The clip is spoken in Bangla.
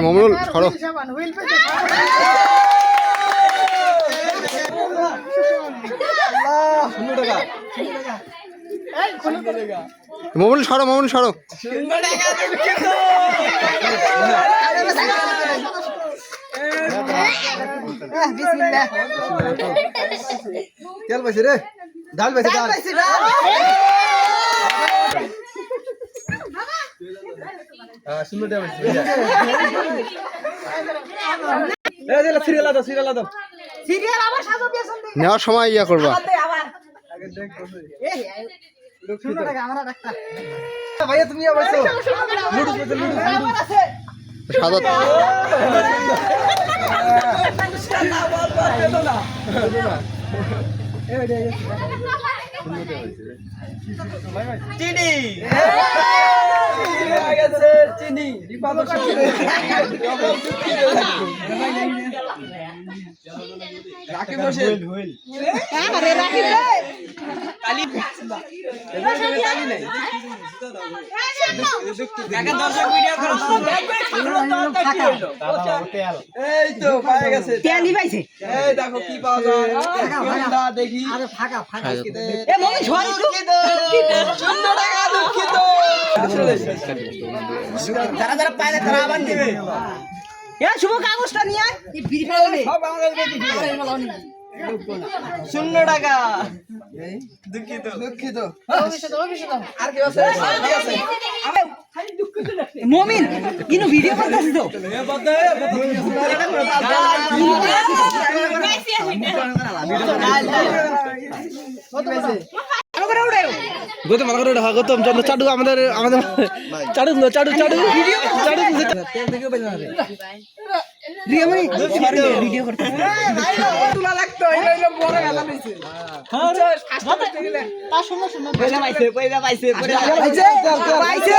মমিনুল ছড়ো মমিনুল ছড়ো মমিনুল ছড়ো তেল পাইছে রে ডাল পাইছে ডাল সুন্দর ডাল পাইছে এই যে সিরিয়াল দাও সিরিয়াল দাও সিরিয়াল আবার সাজো পেছন দিকে নেওয়ার সময় ইয়া করবা আগে দেখ এই সুন্দর টাকা আমরা ডাক্তার ভাইয়া তুমি আবাইছো লুডু পেছন লুডু আছে সাদা শালা বল পাতে না এই রে চিনি গেছে চিনি রিপাদর সাথে রাকিব হোসেন হ্যাঁ আরে রাকিব রে কালি কালি নাই কাকা দর্শক ভিডিও করো এই তো পাওয়া গেছে তেলই পাইছে এই দেখো কি পাওয়া যায় ফাঁকা দেখি আরে ফাঁকা ফাঁকা এ মমি ঝড় দুঃখিত সুন্দর টাকা দুঃখিত যারা যারা পায় তারা আবার নেবে এ শুভ কাগজটা নিয়ে আয় এই বিড়ি ফেলে সব আমাদের বেশি শূন্য টাকা দুঃখিত দুঃখিত আর কি আছে খালি দুঃখিত মুমিন কিনো ভিডিও করতেছিস তো গৌতম ভালো করে ওঠা গৌতম চাটু আমাদের আমাদের চাটু চাটু চাটু চাটু তেল থেকে বেজে না রে রিয়ামনি ভিডিও করতে তুলা লাগতো এইলো বড় গালা নিছে হ্যাঁ হাসতে গেলে তা শুনো শুনো পয়সা পাইছে পয়সা পাইছে পাইছে